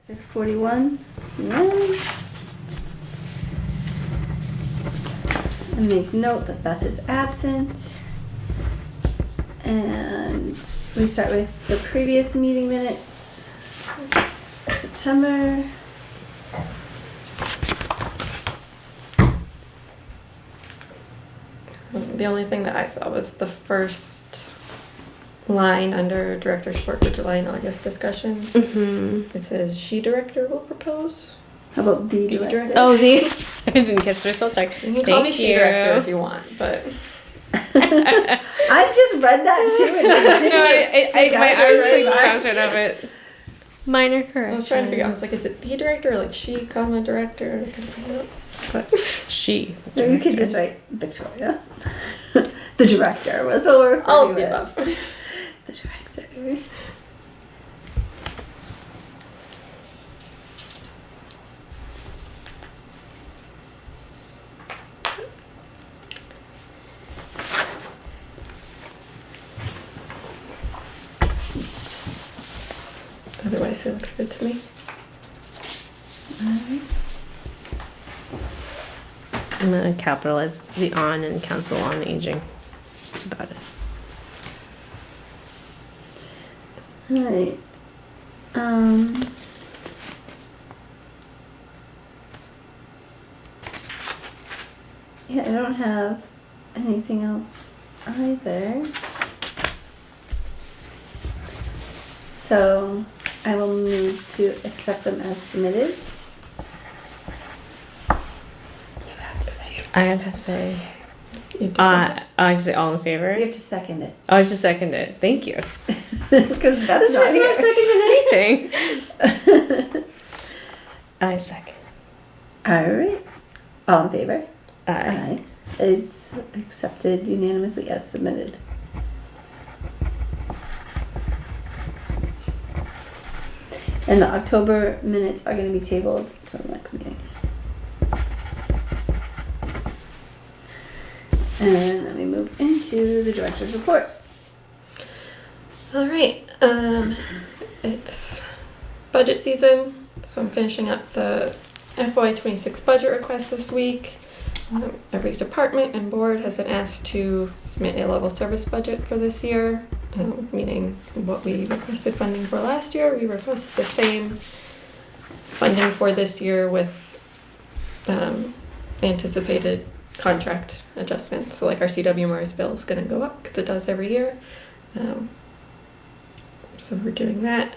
6:41 p.m. And make note that Beth is absent. And we start with the previous meeting minutes. September. The only thing that I saw was the first line under Director Sport for July and August discussion. Mm-hmm. It says, she director will propose. How about the The director? director? Oh, I didn't catch the result check. You can call me she director if you want, but... I just read that too. And My arms like bounced out of it. Minor correction. I was trying to figure out, I was like, is it the director or like she, comma, director? I couldn't figure it out. But She. No, you could just write Victoria. The director was over. all of the above. The director. Otherwise, it looks good to me. Alright. I'm gonna capitalize the on and Council on Aging. That's about it. Alright. Yeah, I don't have anything else either. So I will move to accept them as submitted. I have to say, You have I have to say all in favor. You have to second it. Oh, I have to second it. Thank you. Because that's This not was not here. seconding anything. I second. Alright. All in favor? Aye. It's accepted unanimously as submitted. And the October minutes are going to be tabled till the next meeting. And then we move into the director's report. All right. It's budget season, so I'm finishing up the FY26 budget request this week. Every department and board has been asked to submit a level service budget for this year, meaning what we requested funding for last year. We request the same funding for this year with anticipated contract adjustments. So like our CW Mars bill is going to go up because it does every year. So we're doing that.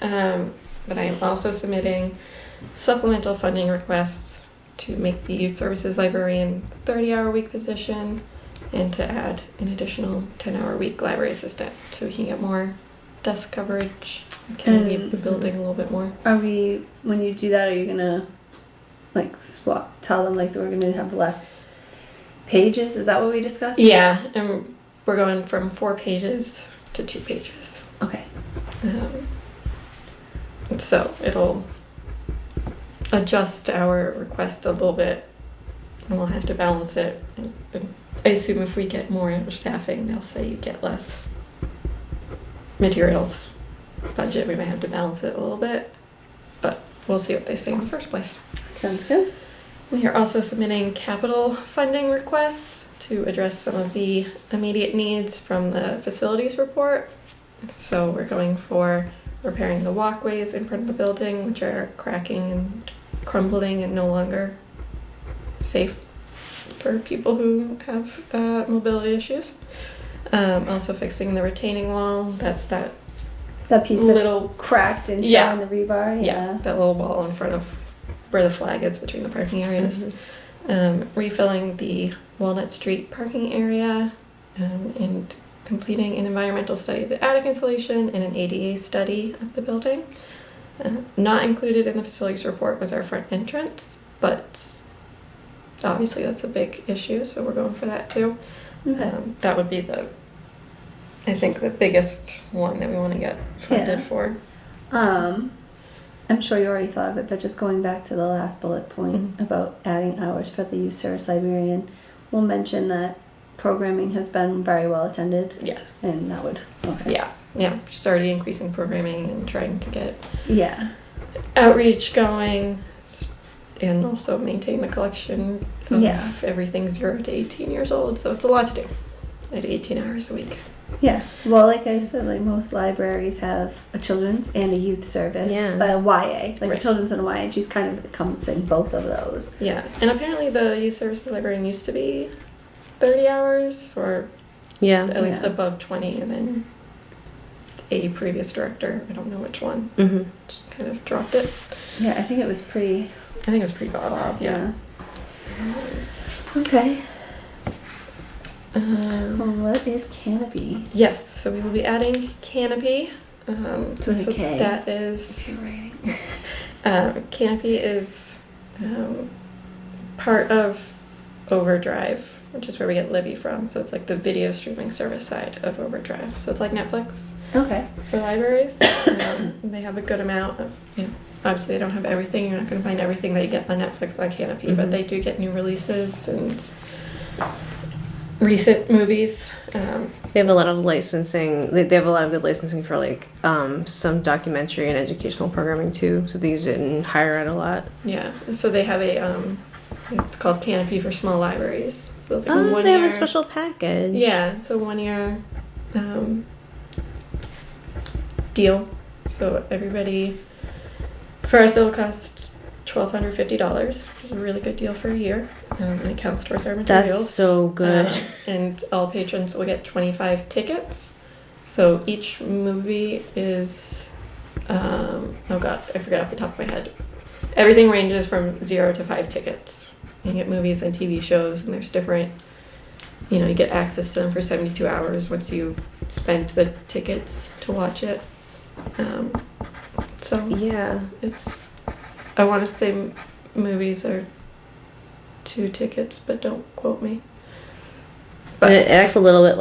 But I am also submitting supplemental funding requests to make the youth services librarian 30-hour week position and to add an additional 10-hour week library assistant so we can get more desk coverage and kind of leave the building a little bit more. Are we, when you do that, are you going to like tell them like that we're going to have less pages? Is that what we discussed? Yeah, and we're going from 4 pages to 2 pages. Okay. So it'll adjust our request a little bit and we'll have to balance it. And I assume if we get more staffing, they'll say you get less materials budget. We might have to balance it a little bit, but we'll see what they say in the first place. Sounds good. We are also submitting capital funding requests to address some of the immediate needs from the facilities report. So we're going for repairing the walkways in front of the building, which are cracking and crumbling and no longer safe for people who have mobility issues. Also fixing the retaining wall. That's that piece little that's cracked and showing Yeah. the rebar. Yeah, that little wall in front of where the flag is between the parking areas. Refilling the Walnut Street parking area, and completing an environmental study of the attic insulation and an ADA study of the building. Not included in the facilities report was our front entrance, but obviously that's a big issue, so we're going for that too. Okay. That would be I think the biggest one that we want to get funded Yeah. for. I'm sure you already thought of it, but just going back to the last bullet point about adding hours for the youth service librarian, we'll mention that programming has been very well attended. Yeah. And that would, okay. Yeah. She's already increasing programming and trying to get Yeah. outreach going, and also maintain the collection of Yeah. everything 0 to 18 years old. So it's a lot to do. I do 18 hours a week. Yeah. Well, like I said, like most libraries have a children's and a youth service. Yeah. YA, like a Right. children's and a YA, and she's kind of encompassing both of those. Yeah, and apparently the youth services librarian used to be 30 hours, or Yeah. at least Yeah. above 20, and then a previous director, I don't know which one, Mm-hmm. just kind of dropped it. Yeah, I think it was pretty. I think it was pretty Bob, yeah. Okay. Um, What is Canopy? yes, so we will be adding Canopy. To the so K. that is, Canopy is part of Overdrive, which is where we get Libby from. So it's like the video streaming service side of Overdrive. So it's like Netflix Okay. for libraries. They have a good amount of, obviously they don't have everything. You're not going to find everything that you get on Netflix on Canopy, but Mhm. they do get new releases and recent movies. They have a lot of licensing. They have a lot of good licensing for like some documentary and educational programming too. So they use it in higher ed a lot. Yeah, so they have a, it's called Canopy for Small Libraries. So it's like a Oh, 1 they year. have a special package. Yeah, it's a 1 year deal. So everybody, for us it'll cost $1,250, which is a really good deal for a year. And it counts towards our materials. That's so good. And all patrons will get 25 tickets. So each movie is, oh god, I forgot off the top of my head. Everything ranges from 0 to 5 tickets. You get movies and TV shows, and there's different, you get access to them for 72 hours once you spend the tickets to watch it. So Yeah. it's, I want to say movies are 2 tickets, but don't quote me. But it acts a little bit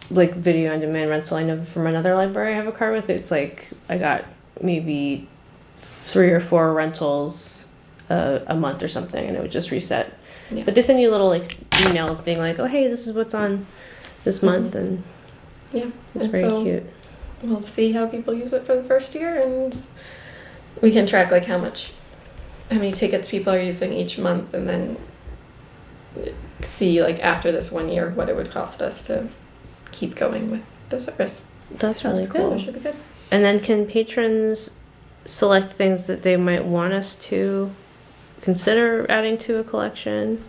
like video on demand rental. I know from another library I have a card with. It's like I got maybe 3 or 4 rentals a month or something, and it would just reset. Yeah. But they send you little like emails being like, "Oh, hey, this is what's on this month," and Yeah, it's and very so cute. we'll see how people use it for the first year, and we can track like how many tickets people are using each month, and then see like after this 1 year what it would cost us to keep going with the service. That's really That's So cool. it should be good. And then can patrons select things that they might want us to consider adding to a collection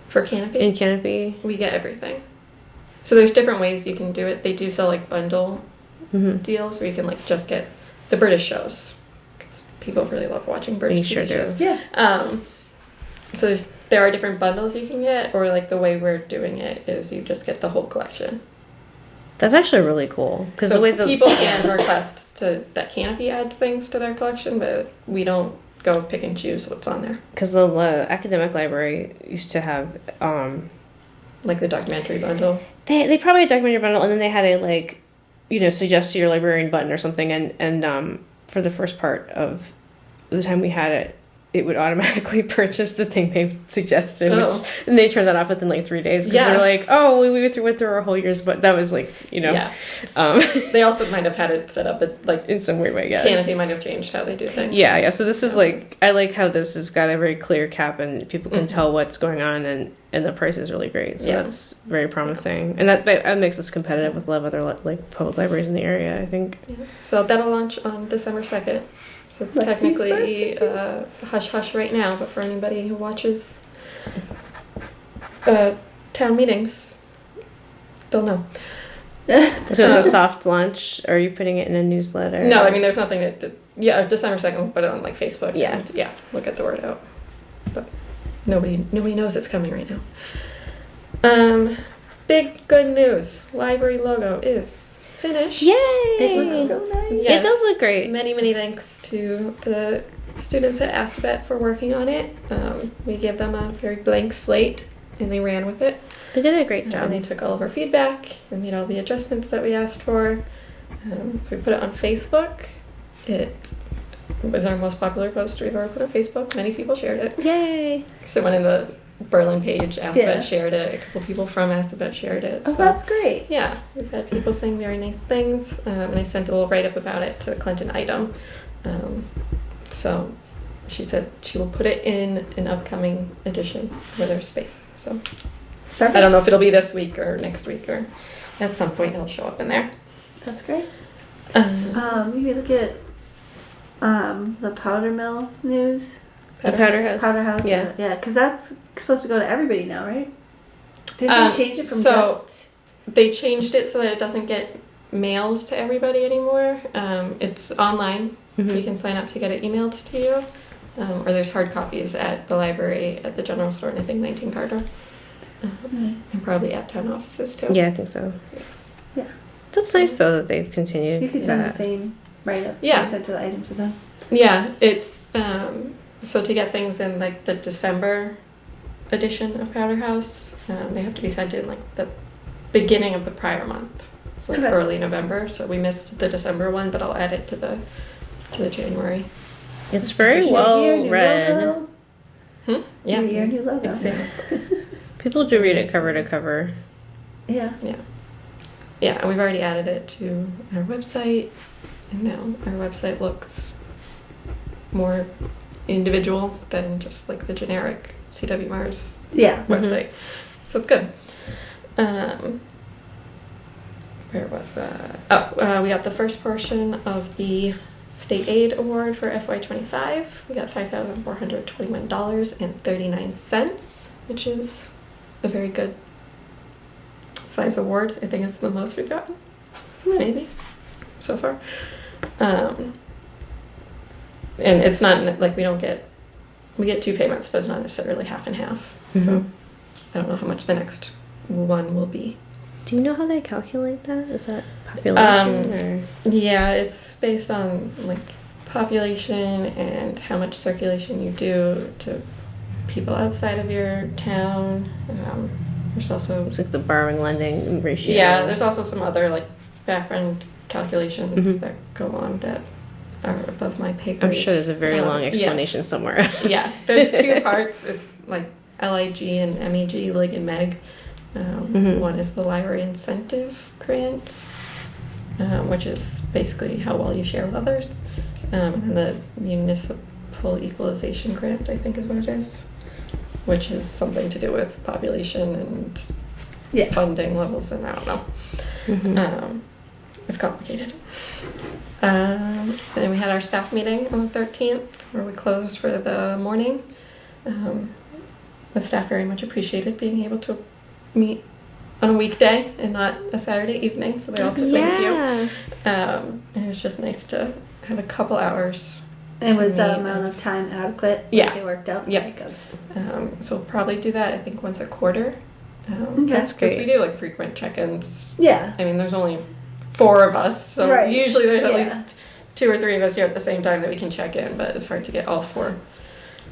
For Canopy, in Canopy? we get everything. So there's different ways you can do it. They do sell like bundle Mm-hmm. deals where you can like just get the British shows, because people really love watching British They sure TV do. shows. Yeah. So there are different bundles you can get, or like the way we're doing it is you just get the whole collection. That's actually really cool because So the way the people can request that Canopy adds things to their collection, but we don't go pick and choose what's on there. because the academic library used to have Like the documentary bundle. they probably had a documentary bundle, and then they had a like suggest to your librarian button or something, and for the first part of the time we had it, it would automatically purchase the thing they suggested, Oh. which, and they turned that off within like 3 days because Yeah. they're like, oh, we went through our whole years, but that was like Yeah. um, They also might have had it set up, but like in some weird way, yeah. Canopy might have changed how they do things. Yeah. So this is like, I like how this has got a very clear cap and people can Mhm. tell what's going on, and the price is really great. So Yeah. that's very promising, and that makes us competitive with a lot of other like public libraries in the area, I think. Yeah. So that'll launch on December 2nd. So it's Lexi's technically hush hush right now, but for anybody who watches town meetings, they'll know. So it's a soft launch. Are you putting it in a newsletter? No, I mean there's nothing yeah, December 2nd we'll put it on like Facebook. Yeah. And, yeah, we'll get the word out. But nobody knows it's coming right now. Big good news. Library logo is finished. Yay! It looks so nice. It Yes. does look great. Many thanks to the students at Assabet for working on it. We gave them a very blank slate and they ran with it. They did a great And job. they took all of our feedback and made all the adjustments that we asked for. So we put it on Facebook. It was our most popular post we've ever put on Facebook. Many people shared it. Yay! Someone in the Berlin page, Assabet, Yeah. shared it. A couple people from Assabet shared it. Oh, So, that's great. yeah, we've had people saying very nice things. And I sent a little write-up about it to Clinton Item So she said she will put it in an upcoming edition where there's space. So Perfect. I don't know if it'll be this week or next week or at some point it'll show up in there. That's great. Um, Maybe look at the powder mill news. The powder house. Powder house. Yeah. Yeah, because that's supposed to go to everybody now, right? Didn't they change it from so just? they changed it so that it doesn't get mailed to everybody anymore. It's online. Mhm. You can sign up to get it emailed to you. Or there's hard copies at the library, at the general store, and I think 19 Carter. And probably at town offices too. Yeah, I think so. Yeah. That's nice though that they've continued. You could send the that. same write-up. Yeah. You sent to the items to them. Yeah, it's so to get things in like the December edition of Powder House, they have to be sent in like the beginning of the prior month. It's like Okay. early November, so we missed the December one, but I'll add it to the January. It's very New well year, new read. logo. Yeah, New year, new logo. exactly. People do read it cover to cover. Yeah. Yeah, and we've already added it to our website, and now our website looks more individual than just like the generic CW Mars Yeah. website. So it's good. Where was that? Oh, we got the first portion of the state aid award for FY25. We got $5,421.39, which is a very good size award. I think it's the most we've gotten, maybe, so far. And it's not like we get 2 payments, but it's not necessarily half and half. So Mhm. I don't know how much the next one will be. Do you know how they calculate that? Is that population or? Yeah, it's based on like population and how much circulation you do to people outside of your town. There's also It's like the borrowing lending ratio. yeah, there's also some other like background calculations Mhm. that go on that are above my pay grade. I'm sure there's a very long explanation yes. somewhere. Yeah, there's 2 parts. It's like LIG and MEG, Lig and Meg. Mhm. One is the library incentive grant, which is basically how well you share with others. And the municipal equalization grant, I think is what it is, which is something to do with population and Yeah. funding levels, and I don't know. Mhm. It's complicated. And then we had our staff meeting on the 13th, where we closed for the morning. The staff very much appreciated being able to meet on a weekday and not a Saturday evening, so they also thank you. And it was just nice to have a couple hours. And was To that meet amount us. of time adequate? Yeah. Like it worked out? Yeah. Okay, good. So we'll probably do that, I think, once a quarter. That's Because great. we do like frequent check-ins. Yeah. I mean, there's only 4 of us, so Right. usually there's at Yeah. least 2 or 3 of us here at the same time that we can check in, but it's hard to get all 4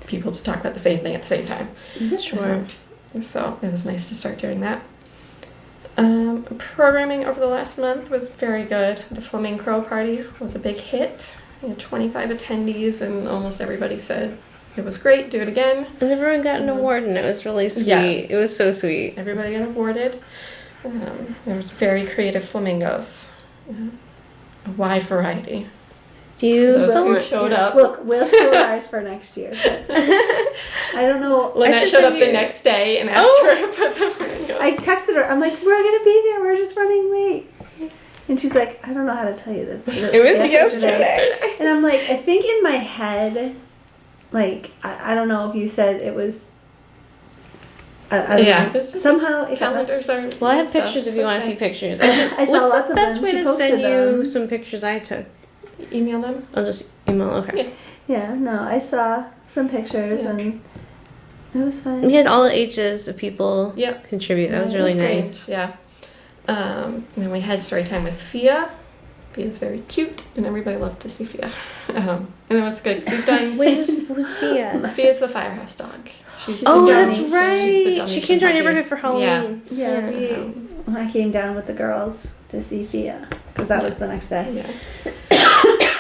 people to talk about the same thing at the same time. Sure. So it was nice to start doing that. Programming over the last month was very good. The Flaming Crow party was a big hit. We had 25 attendees, and almost everybody said it was great, do it again. And everyone got an award, and it was really sweet. Yes. It was so sweet. Everybody got awarded. There was very creative flamingos. A wide variety. Do you Those still? who showed up. Look, we'll store ours for next year. But I don't know. Lynette should showed up send the you- next day and asked Oh. her to put the flamingos. I texted her. I'm like, we're gonna be there. We're just running late. And she's like, I don't know how to tell you this. It was yesterday. And I'm like, I think in my head, like, I don't know if you said it was. I don't know. It's just Somehow it was. calendars are. Well, I have stuff, pictures if it's you want to okay. see pictures. I saw What's lots the of best them. way She to posted send you them. some pictures I took? Email them. I'll just email. Okay. Yeah, no, I saw some pictures Yeah. and it was fun. We had all ages of people Yep. contribute. That was Yeah, really that's great. nice. Yeah. And then we had story time with Fia. Fia's very cute, and everybody loved to see Fia. And it was good. 'Cause we've done. Wait, who's Fia? Fia's the firehouse dog. She's Oh, the that's Dalmatian. She's the right. She Dalmatian came to our puppy. neighborhood for Halloween. Yeah, Yeah. when I came down with the girls to see Fia, because that was the next day. Yeah.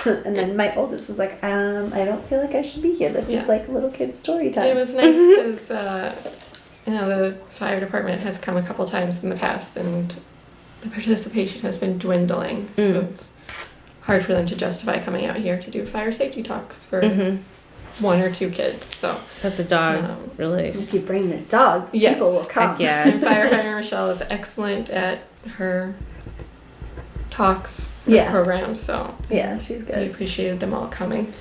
And then my oldest was like, I don't feel like I should be here. This Yeah. is like little kid story time. It was nice because the fire department has come a couple times in the past, and the participation has been dwindling. So Mm. it's hard for them to justify coming out here to do fire safety talks for Mm-hmm. 1 or 2 kids. So But the dog Um, really. If you bring the dog, Yes. people will come. Heck yeah. and firefighter Michelle is excellent at her talks, her Yeah. programs. So Yeah, she's we good. appreciated them all coming.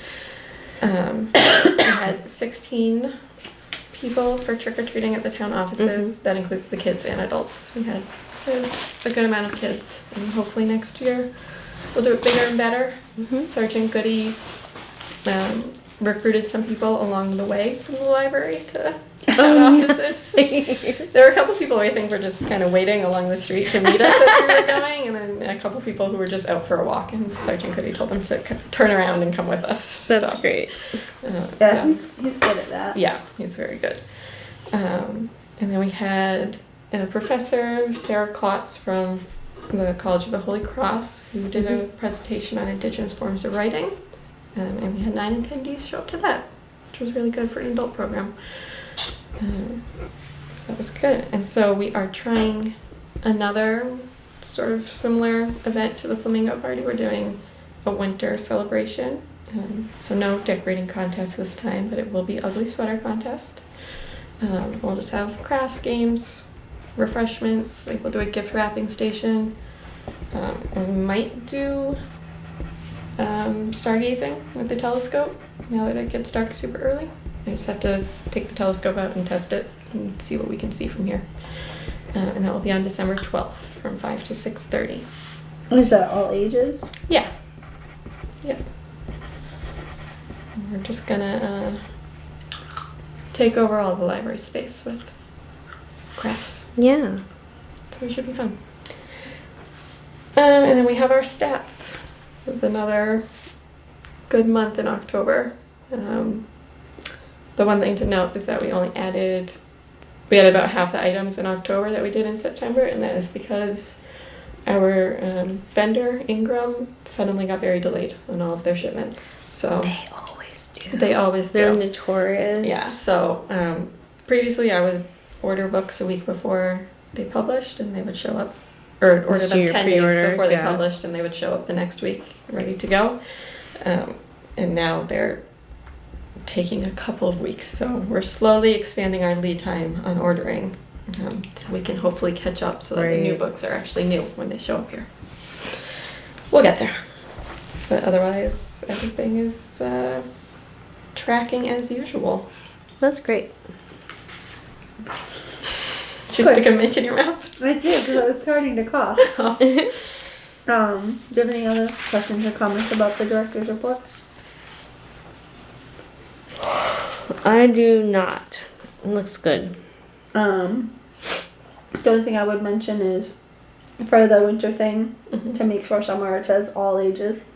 We had 16 people for trick-or-treating at the town offices. That includes the kids and adults. We had a good amount of kids, and hopefully next year we'll do it bigger and better. Sergeant Goody recruited some people along the way from the library to town offices. There were a couple people I think were just kind of waiting along the street to meet us as we were going, and then a couple people who were just out for a walk, and Sergeant Goody told them to turn around and come with us. That's So, great. Yeah, he's good at that. yeah, he's very good. And then we had a professor, Sarah Klotz from the College of the Holy Cross, who did a presentation on Indigenous forms of writing. And we had 9 attendees show up to that, which was really good for an adult program. So that was good. And so we are trying another sort of similar event to the Flamingo Party. We're doing a winter celebration. So no decorating contest this time, but it will be ugly sweater contest. We'll just have crafts, games, refreshments. Like we'll do a gift wrapping station. And we might do stargazing with the telescope now that it gets dark super early. I just have to take the telescope out and test it and see what we can see from here. And that will be on December 12th from 5 to 6:30. Is that all ages? Yeah. Yep. We're just gonna take over all the library space with crafts. Yeah. So it should be fun. And then we have our stats. It was another good month in October. The one thing to note is that we had about half the items in October that we did in September, and that is because our vendor, Ingram, suddenly got very delayed on all of their shipments. So They always do. they always They're do. notorious. Yeah, so previously I would order books a week before they published, and they would show up, or order Do them your 10 days pre-orders, before they yeah. published, and they would show up the next week ready to go. And now they're taking a couple of weeks, so we're slowly expanding our lead time on ordering, so we can hopefully catch up so that the new Right. books are actually new when they show up here. We'll get there. But otherwise, everything is tracking as usual. That's great. Did you Good. stick a mint in your mouth? I did, because I was starting to cough. Do you have any other questions or comments about the director's report? I do not. It looks good. The only thing I would mention is for the winter thing, to make sure somewhere it says all ages.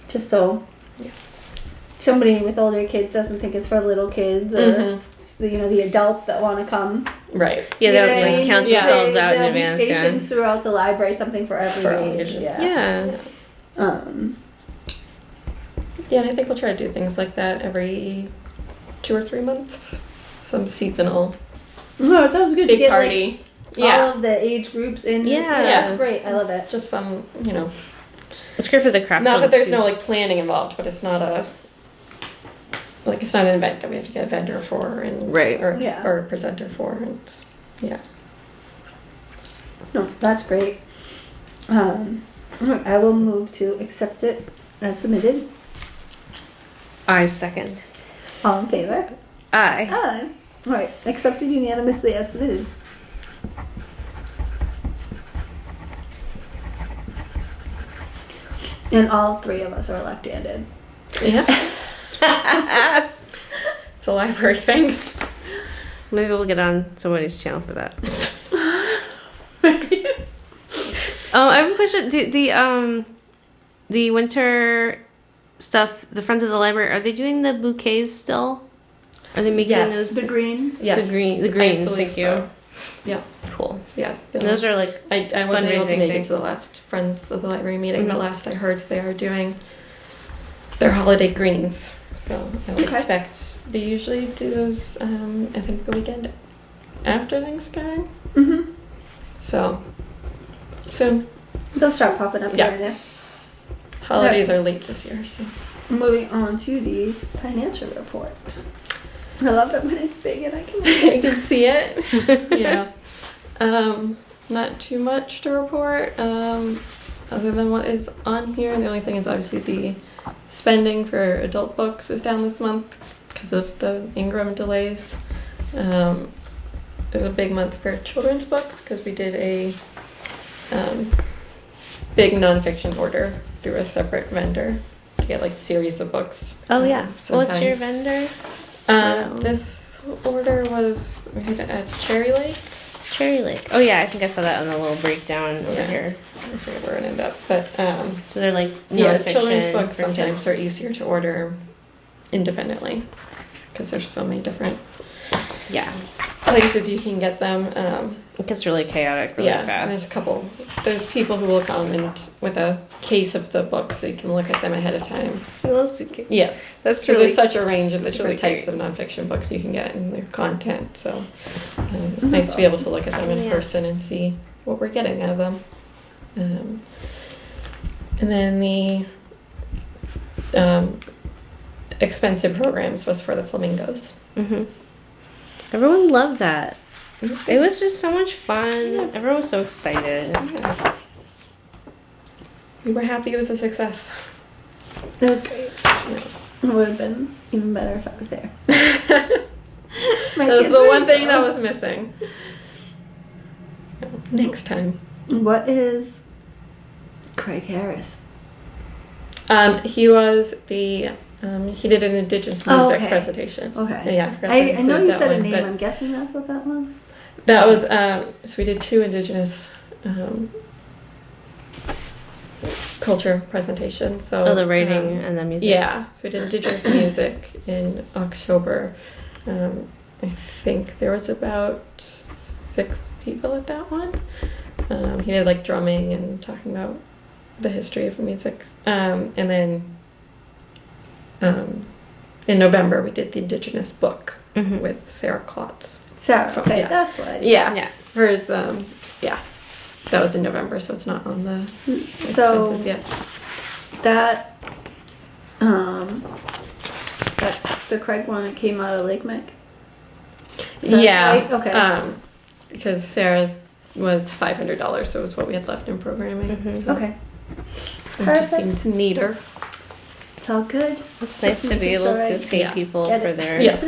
Just so Yes. somebody with older kids doesn't think it's for little kids or it's the, the adults that want to come. Right. Yeah, You that know would what I like mean? count Yeah. themselves out in There'll be advance. Yeah. stations throughout the library, something for every For all age. ages. Yeah. Yeah. Yeah, and I think we'll try to do things like that every 2 or 3 months. Some seasonal No, it sounds good to big get party. like, all of the age groups in. Yeah. That's great. I love it. Just some, It's great for the craft. not that ones, there's too. no like planning involved, but it's not it's not an event that we have to get a vendor for and Right. or, Yeah. or a presenter for, and yeah. No, that's great. I will move to accept it as submitted. I second. All in favor? Aye. Aye. All right, accepted unanimously as submitted. And all 3 of us are left-handed. Yeah. It's a library thing. Maybe we'll get on somebody's channel for that. I have a question. The winter stuff, the front of the library, are they doing the bouquets still? Are they making Yes. those? The greens? Yes. the I greens. believe Thank you. so. Yeah. Cool. Yeah. And those are like I wasn't able to fundraising make thing. it to the last Friends of the Library meeting, but Mhm. last I heard they are doing their holiday greens. So I would Okay. expect they usually do those, I think the weekend after Thanksgiving. Mm-hmm. So soon. They'll start popping up Yeah. here and there. Holidays are late this year, so. Moving on to the financial report. I love it when it's big and I can I can see it. Yeah. Not too much to report, other than what is on here. The only thing is obviously the spending for adult books is down this month because of the Ingram delays. It was a big month for children's books because we did a big nonfiction order through a separate vendor to get like a series of books. Oh yeah. What's your sometimes. vendor? This order was we had it at Cherry Lake. Cherry Lake. Oh yeah, I think I saw that on the little breakdown over Yeah. here. I forget where it ended up, but So they're like yeah, nonfiction children's books for sometimes kids. are easier to order independently because there's so many different Yeah, places you can get them. it gets really chaotic really Yeah, and there's a fast. couple. There's people who will come and with a case of the books so you can look at them ahead of time. Little suitcase. Yes, That's so really there's such a range of that's different really types of nonfiction books you can get and their content. So it's nice to be able to look at them in Yeah. person and see what we're getting out of them. And then the expensive programs was for the flamingos. Everyone loved that. Mm-hmm. It was just so much fun. Yeah. Everyone was so excited. Yeah. We were happy it was a success. It was great. Yeah. It would have been even better if I was there. My That was kids the were one thing that so- was missing. Next time. What is Craig Harris? He was the he did an Indigenous music Oh, okay. presentation. Okay. Yeah, forgot to I know include you that said a one, name. but I'm guessing that's what that was. that was so we did 2 Indigenous culture presentations. So Oh, the writing and the music. yeah, so we did Indigenous music in October. I think there was about 6 people at that one. He did like drumming and talking about the history of music. And then in November we did the Indigenous book Mhm. with Sarah Klotz. Sarah. Okay, Yeah. that's what I did. Yeah. Yeah. Hers, yeah. That was in November, so it's not on the So expenses yet. that that the Craig one that came out of Lake Mick. Is that Yeah. right? Okay. Because Sarah's was $500, so it was what we had left in programming. Mhm. So Okay. it just Perfect. seemed neater. It's all good. It's nice Just to be making able sure to I pay Yeah. people get for it. their. Yes.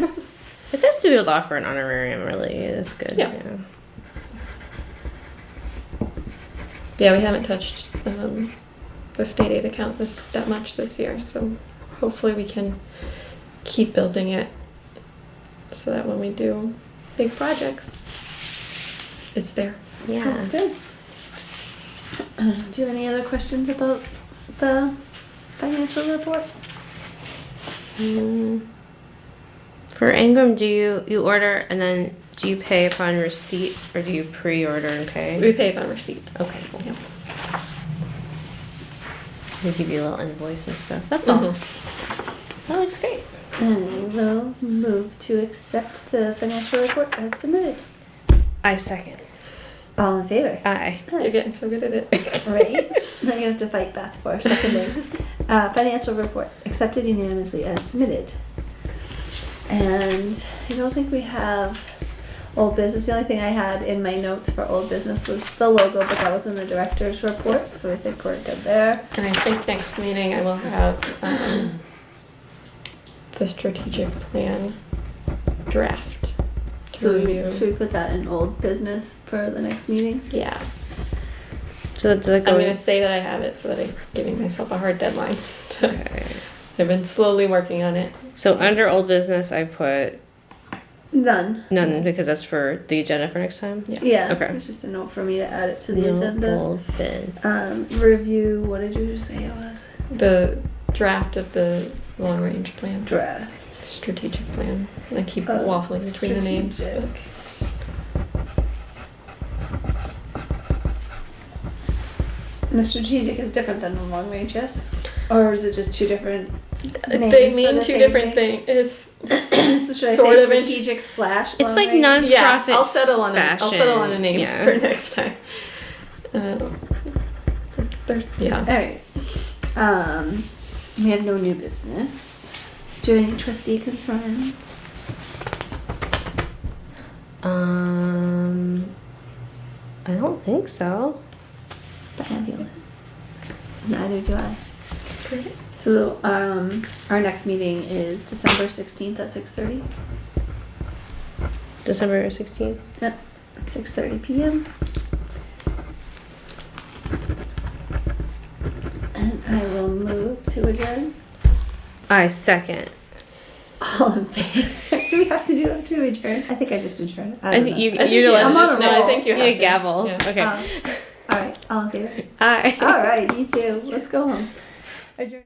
It's nice to be able to offer an honorarium. Really, it is good. Yeah. Yeah, we haven't touched the state aid account that much this year, so hopefully we can keep building it so that when we do big projects, it's there. Yeah. Sounds good. Do you have any other questions about the financial report? For Ingram, do you order and then do you pay upon receipt or do you pre-order and pay? We pay upon receipt. Okay, cool. Yeah. They give you a little invoice and stuff. That's all. Mhm. That looks great. And we'll move to accept the financial report as submitted. I second. All in favor? Aye. You're getting so good at it. Right? Now you have to fight Beth for seconding. Financial report accepted unanimously as submitted. And I don't think we have old business. The only thing I had in my notes for old business was the logo, but that was in the director's report, so I think we're good there. And I think next meeting I will have the strategic plan draft to So review. should we put that in old business for the next meeting? Yeah. So does it go? I'm going to say that I have it so that I'm giving myself a hard deadline. Okay. I've been slowly working on it. So under old business, I put None. none because that's for the agenda for next time. Yeah. Yeah. Okay. It's just a note for me to add it to the No agenda. old biz. Review, what did you just say it was? The draft of the long range plan. Draft. Strategic plan. I keep Oh, waffling between the names. strategic. And the strategic is different than the long range, yes? Or is it just two different names They for mean the two same different thing? things. So should I Sort say of in- strategic slash It's long like range? non- Yeah, Profit I'll settle on I'll settle on a fashion, name yeah. for next time. Yeah. Alright. We have no new business. Do you have any trustee concerns? I don't think so. Fabulous. Neither do I. So, our next meeting is December 16th at 6:30. December 16th. Yep, at 6:30 p.m. And I will move to adjourn. I second. All in favor? Do we have to do that to adjourn? I think I just adjourned. I think I think you're I'm on just a know. roll. I think you You have need a to. gavel. Yeah. Okay. All right, all in favor? Aye. All right, you too. Let's go home. Adjourn.